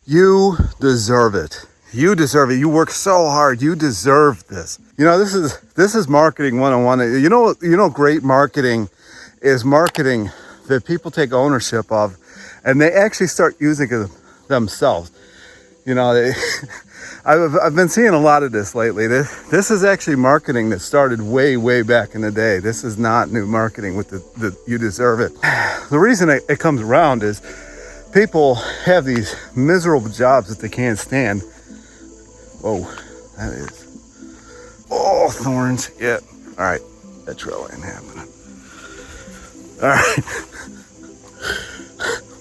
You deserve it. You deserve it. You work so hard. You deserve this. You know, this is marketing 101. You know, great marketing is marketing that people take ownership of, and they actually start using it themselves. You know, I've been seeing a lot of this lately. This is actually marketing that started way back in the day. This is not new marketing with the you deserve it. The reason it comes around is people have these miserable jobs that they can't stand. Whoa, that is. Oh, thorns. Yeah. All right. That trail ain't happening. All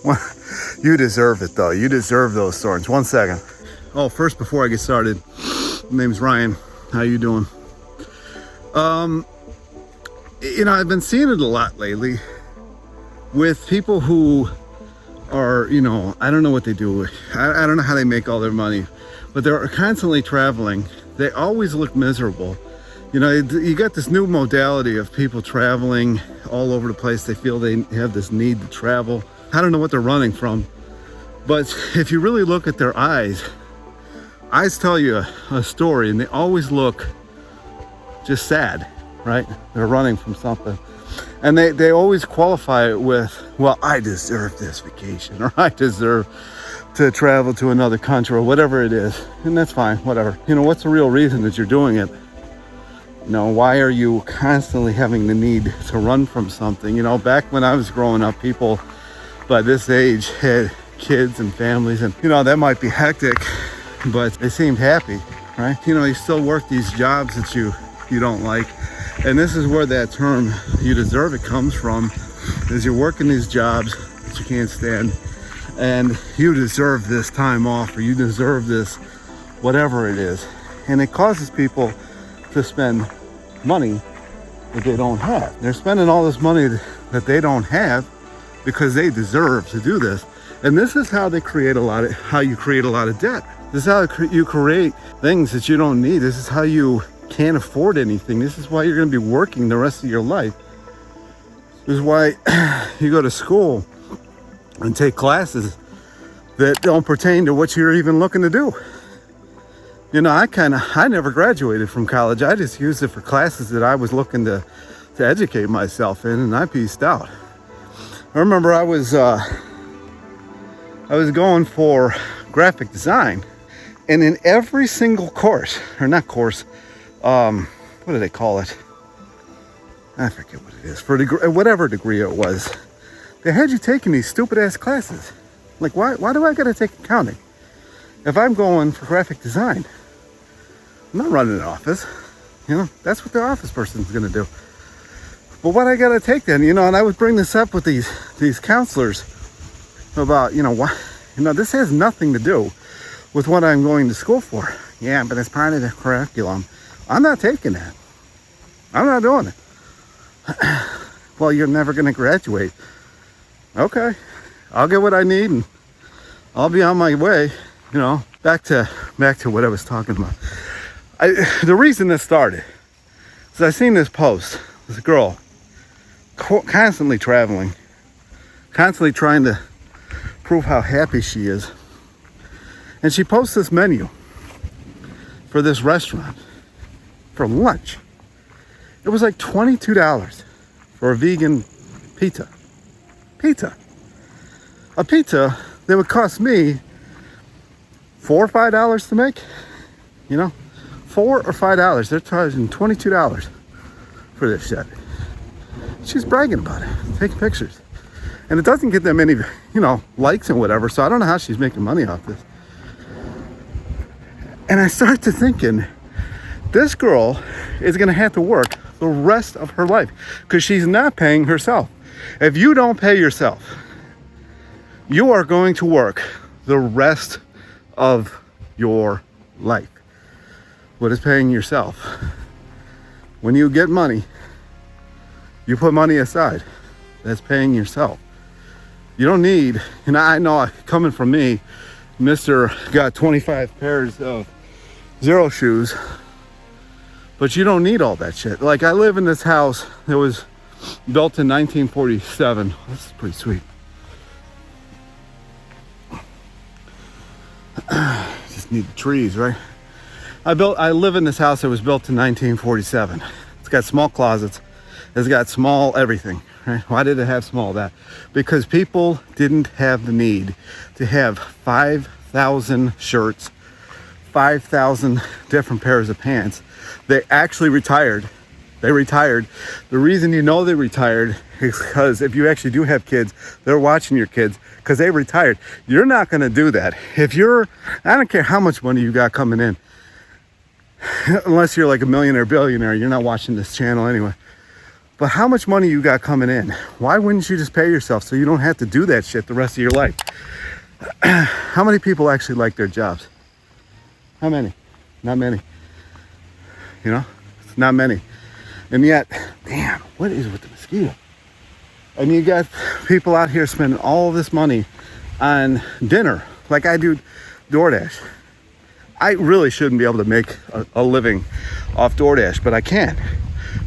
right. You deserve it, though. You deserve those thorns. 1 second. Oh, first, before I get started, my name's Ryan. How you doing? You know, I've been seeing it a lot lately with people who are, you know, I don't know what they do. I don't know how they make all their money, but they're constantly traveling. They always look miserable. You know, you got this new modality of people traveling all over the place. They feel they have this need to travel. I don't know what they're running from, but if you really look at their eyes tell you a story, and they always look just sad, right? They're running from something. And they always qualify it with, well, I deserve this vacation, or I deserve to travel to another country, or whatever it is. And that's fine, whatever. You know, what's the real reason that you're doing it? You know, why are you constantly having the need to run from something? You know, back when I was growing up, people by this age had kids and families, and, you know, that might be hectic, but they seemed happy, right? You know, you still work these jobs that you don't like. And this is where that term, you deserve it, comes from, is you're working these jobs that you can't stand, and you deserve this time off, or you deserve this, whatever it is. And it causes people to spend money that they don't have. They're spending all this money that they don't have because they deserve to do this. And this is how you create a lot of debt. This is how you create things that you don't need. This is how you can't afford anything. This is why you're going to be working the rest of your life. This is why you go to school and take classes that don't pertain to what you're even looking to do. You know, I never graduated from college. I just used it for classes that I was looking to educate myself in, and I pieced out. I remember I was going for graphic design, and in every single course, or not course, what do they call it? I forget what it is. For whatever degree it was, they had you taking these stupid ass classes. Like, why do I gotta take accounting? If I'm going for graphic design, I'm not running an office. You know, that's what the office person's gonna do. But what I gotta take then, you know, and I would bring this up with these counselors about, you know, why, you know, this has nothing to do with what I'm going to school for. Yeah, but it's part of the curriculum. I'm not taking that. I'm not doing it. Well, you're never going to graduate. Okay, I'll get what I need and I'll be on my way. You know, back to what I was talking about. The reason this started is I seen this post. This girl constantly traveling, constantly trying to prove how happy she is. And she posts this menu for this restaurant for lunch. It was like $22 for a vegan pizza. A pizza that would cost me $4 or $5 to make. You know, $4 or $5. They're charging $22 for this shit. She's bragging about it, taking pictures. And it doesn't get that many, you know, likes and whatever, so I don't know how she's making money off this. And I start to thinking, this girl is going to have to work the rest of her life because she's not paying herself. If you don't pay yourself, you are going to work the rest of your life. What is paying yourself? When you get money, you put money aside. That's paying yourself. You don't need, and I know coming from me, Mr. got 25 pairs of Zero shoes, but you don't need all that shit. Like, I live in this house that was built in 1947. This is pretty sweet. Just need the trees, right? I live in this house that was built in 1947. It's got small closets. It's got small everything, right? Why did it have small that? Because people didn't have the need to have 5,000 shirts, 5,000 different pairs of pants. They actually retired. They retired. The reason you know they retired is because if you actually do have kids, they're watching your kids because they retired. You're not going to do that. I don't care how much money you got coming in. Unless you're like a millionaire, billionaire, you're not watching this channel anyway. But how much money you got coming in? Why wouldn't you just pay yourself so you don't have to do that shit the rest of your life? How many people actually like their jobs? How many? Not many. You know, it's not many. And yet, damn, what is with the mosquito? And you got people out here spending all this money on dinner, like I do Doordash. I really shouldn't be able to make a living off Doordash, but I can.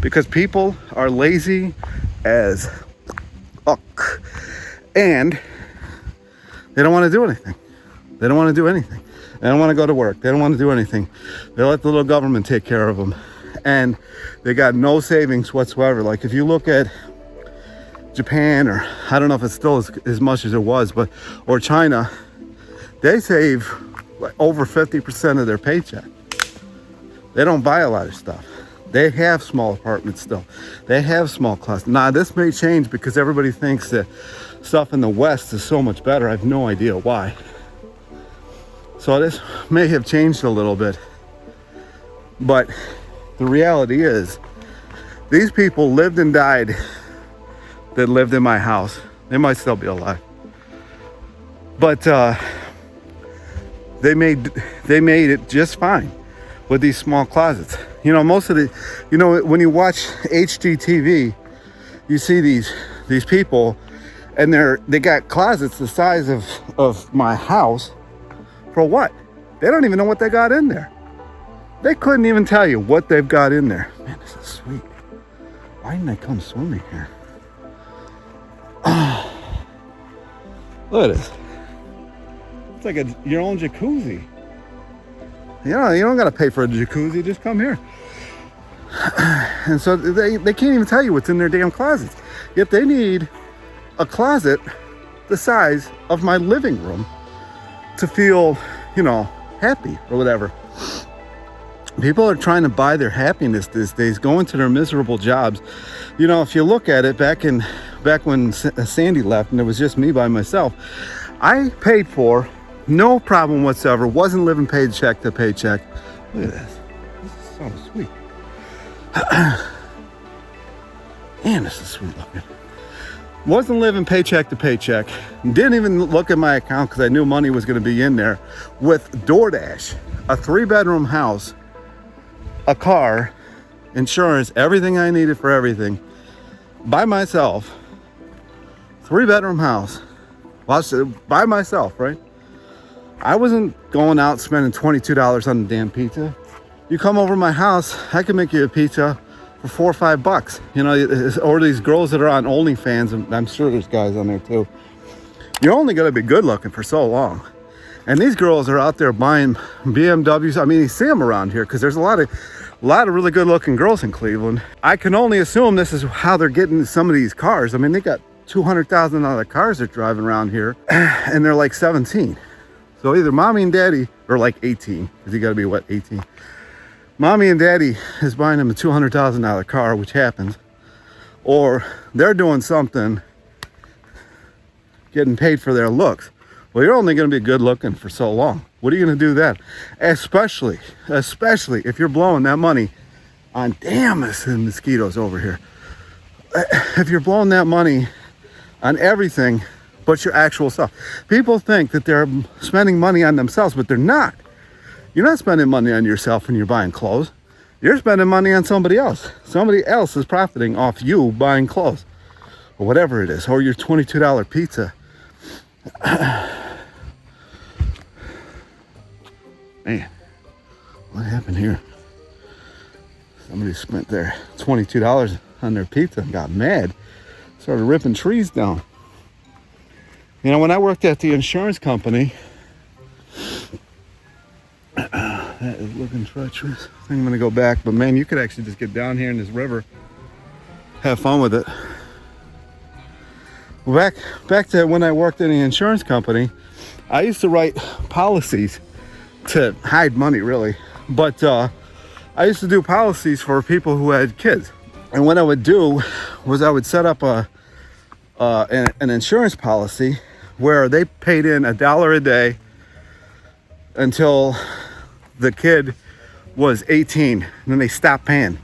Because people are lazy as fuck. And they don't want to do anything. They don't want to do anything. They don't want to go to work. They don't want to do anything. They let the little government take care of them. And they got no savings whatsoever. Like if you look at Japan, or I don't know if it's still as much as it was, but or China, they save like over 50% of their paycheck. They don't buy a lot of stuff. They have small apartments still. They have small clusters. Now this may change because everybody thinks that stuff in the West is so much better. I have no idea why. So this may have changed a little bit. But the reality is, these people lived and died that lived in my house. They might still be alive. But they made it just fine with these small closets. You know, most of when you watch HGTV, you see these people, and they got closets the size of my house. For what? They don't even know what they got in there. They couldn't even tell you what they've got in there. Man, this is sweet. Why didn't I come swimming here? Look at this. It's like your own jacuzzi. You know, you don't got to pay for a jacuzzi. Just come here. And so they can't even tell you what's in their damn closets. Yet they need a closet the size of my living room to feel, happy or whatever. People are trying to buy their happiness these days, going to their miserable jobs. You know, if you look at it, back when Sandy left and it was just me by myself, I paid for, no problem whatsoever, wasn't living paycheck to paycheck. Look at this. This is so sweet. Man, this is sweet looking. Wasn't living paycheck to paycheck. Didn't even look at my account because I knew money was going to be in there. With Doordash, a 3-bedroom house, a car, insurance, everything I needed for everything, by myself, 3-bedroom house, by myself, right? I wasn't going out spending $22 on a damn pizza. You come over to my house, I can make you a pizza for $4 or $5. Or these girls that are on OnlyFans, and I'm sure there's guys on there too. You're only gonna be good looking for so long. And these girls are out there buying BMWs. I mean, you see them around here because there's a lot of really good looking girls in Cleveland. I can only assume this is how they're getting some of these cars. I mean, they got $200,000 cars they're driving around here, and they're like 17. So either mommy and daddy, or like 18, because you gotta be 18. Mommy and daddy is buying them a $200,000 car, which happens, or they're doing something, getting paid for their looks. Well, you're only going to be good looking for so long. What are you going to do then? Especially if you're blowing that money on, damn, this mosquitoes over here. If you're blowing that money on everything but your actual self. People think that they're spending money on themselves, but they're not. You're not spending money on yourself when you're buying clothes. You're spending money on somebody else. Somebody else is profiting off you buying clothes, or whatever it is, or your $22 pizza. Man, what happened here? Somebody spent their $22 on their pizza and got mad. Started ripping trees down. When I worked at the insurance company, That is looking treacherous. I think I'm gonna go back, but man, you could actually just get down here in this river, have fun with it. Well, back to when I worked in an insurance company, I used to write policies to hide money, really. But I used to do policies for people who had kids. And what I would do was I would set up an insurance policy where they paid in $1 a day until the kid was 18, and then they stopped paying.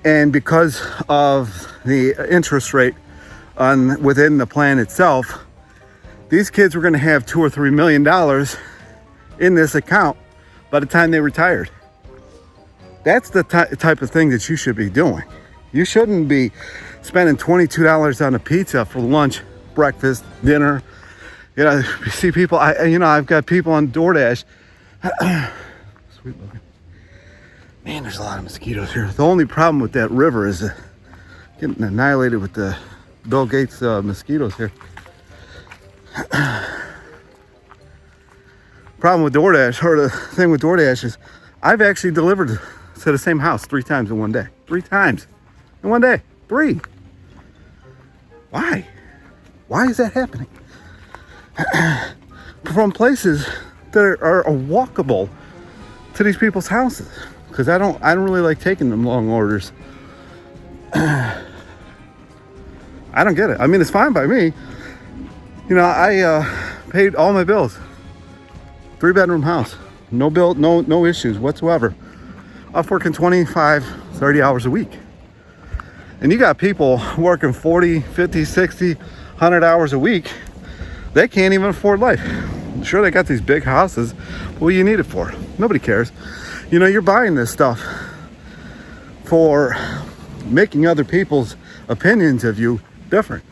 And because of the interest rate within the plan itself, these kids were going to have $2 or $3 million in this account by the time they retired. That's the type of thing that you should be doing. You shouldn't be spending $22 on a pizza for lunch, breakfast, dinner. You know, you see people, I've got people on Doordash. Sweet looking. Man, there's a lot of mosquitoes here. The only problem with that river is getting annihilated with the Bill Gates mosquitoes here. Problem with Doordash, or the thing with Doordash, is I've actually delivered to the same house 3 times in one day. 3 times in one day. 3. Why? Why is that happening? From places that are walkable to these people's houses, because I don't really like taking them long orders. I don't get it. I mean, it's fine by me. You know, I paid all my bills. 3-bedroom house, no bill, no issues whatsoever. I'm working 25, 30 hours a week. And you got people working 40, 50, 60, 100 hours a week. They can't even afford life. Sure, they got these big houses. What do you need it for? Nobody cares. You know, you're buying this stuff for making other people's opinions of you different.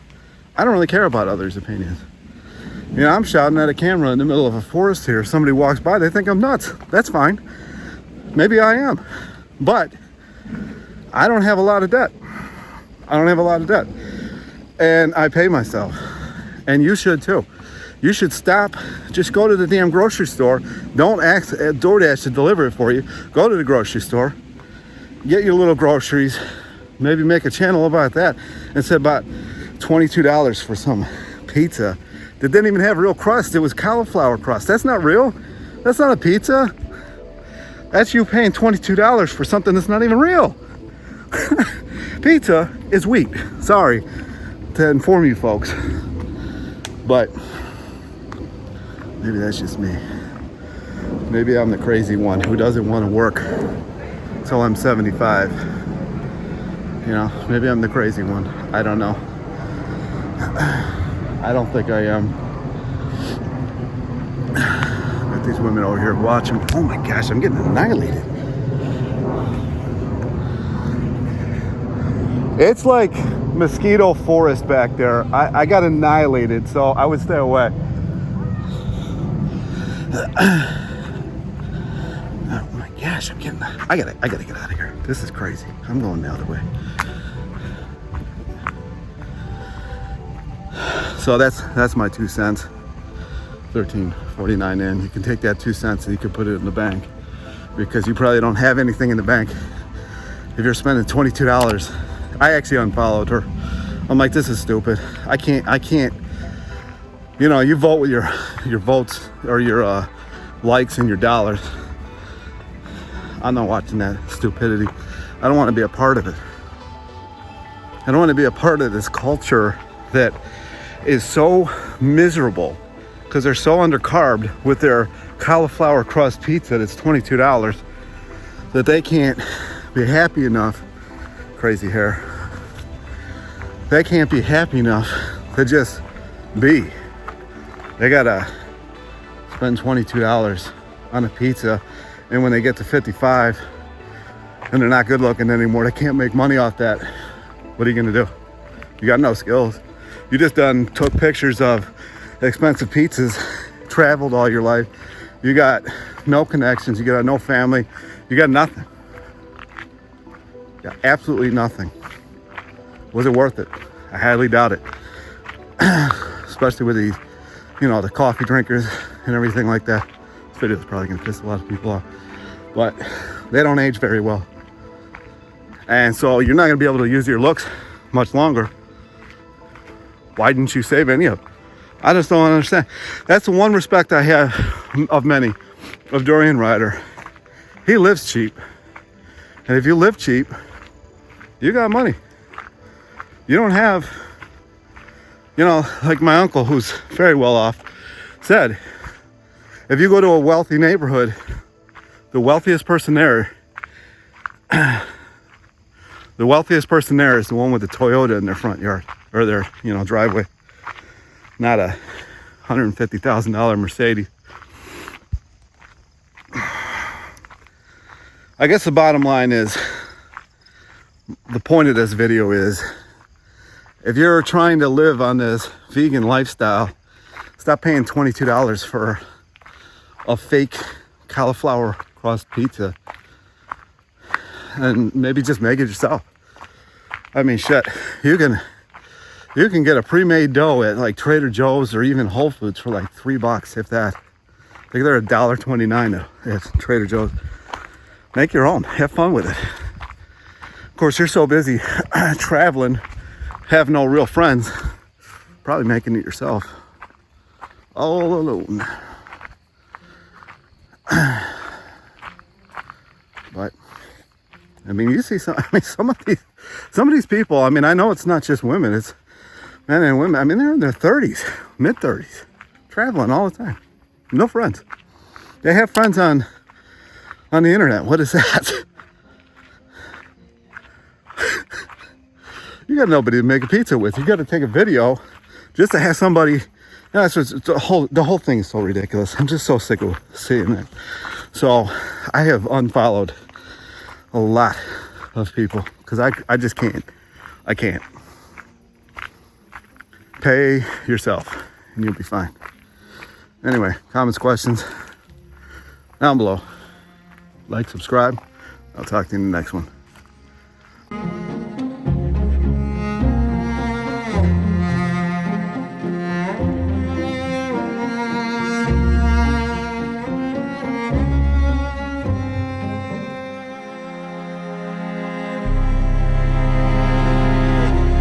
I don't really care about others' opinions. You know, I'm shouting at a camera in the middle of a forest here. Somebody walks by, they think I'm nuts. That's fine. Maybe I am. But I don't have a lot of debt. And I pay myself. And you should too. You should stop. Just go to the damn grocery store. Don't ask Doordash to deliver it for you. Go to the grocery store. Get your little groceries. Maybe make a channel about that. Instead of about $22 for some pizza that didn't even have real crust. It was cauliflower crust. That's not real. That's not a pizza. That's you paying $22 for something that's not even real. Pizza is wheat. Sorry to inform you folks. But maybe that's just me. Maybe I'm the crazy one who doesn't want to work till I'm 75. You know, maybe I'm the crazy one. I don't know. I don't think I am. Got these women over here watching. Oh my gosh, I'm getting annihilated. It's like mosquito forest back there. I got annihilated, so I would stay away. Oh my gosh, I gotta get out of here. This is crazy. I'm going the other way. So that's my 2 cents. $13.49 in. You can take that 2 cents and you can put it in the bank, because you probably don't have anything in the bank if you're spending $22. I actually unfollowed her. I'm like, this is stupid. I can't. You know, you vote with your votes or your likes and your dollars. I'm not watching that stupidity. I don't want to be a part of it. I don't want to be a part of this culture that is so miserable because they're so undercarbed with their cauliflower crust pizza that's $22 that they can't be happy enough. Crazy hair. They can't be happy enough to just be. They gotta spend $22 on a pizza, and when they get to 55 and they're not good looking anymore, they can't make money off that. What are you gonna do? You got no skills. You just took pictures of expensive pizzas, traveled all your life. You got no connections, you got no family, you got nothing. You got absolutely nothing. Was it worth it? I highly doubt it. Especially with these, you know, the coffee drinkers and everything like that. This video is probably gonna piss a lot of people off. but they don't age very well. And so you're not going to be able to use your looks much longer. Why didn't you save any of them? I just don't understand. That's the one respect I have of many of Dorian Ryder. He lives cheap. And if you live cheap, you got money. You don't have, like my uncle, who's very well off, said, if you go to a wealthy neighborhood, the wealthiest person there is the one with the Toyota in their front yard or their, driveway, not a $150,000 Mercedes. I guess the bottom line is, the point of this video is, if you're trying to live on this vegan lifestyle, stop paying $22 for a fake cauliflower crust pizza and maybe just make it yourself. I mean, shit, you can get a pre-made dough at like Trader Joe's or even Whole Foods for like $3, if that. I think they're $1.29 at Trader Joe's. Make your own, have fun with it. Of course, you're so busy traveling, have no real friends, probably making it yourself, all alone. But I mean, you see some of these people. I mean, I know it's not just women; it's men and women. I mean, they're in their 30s, mid 30s, traveling all the time, no friends. They have friends on the internet. What is that? You got nobody to make a pizza with. You got to take a video just to have somebody. That's what the whole thing is so ridiculous. I'm just so sick of seeing it. So I have unfollowed a lot of people because I just can't. I can't. Pay yourself and you'll be fine. Anyway, comments, questions down below. Like, subscribe. I'll talk to you in the next one.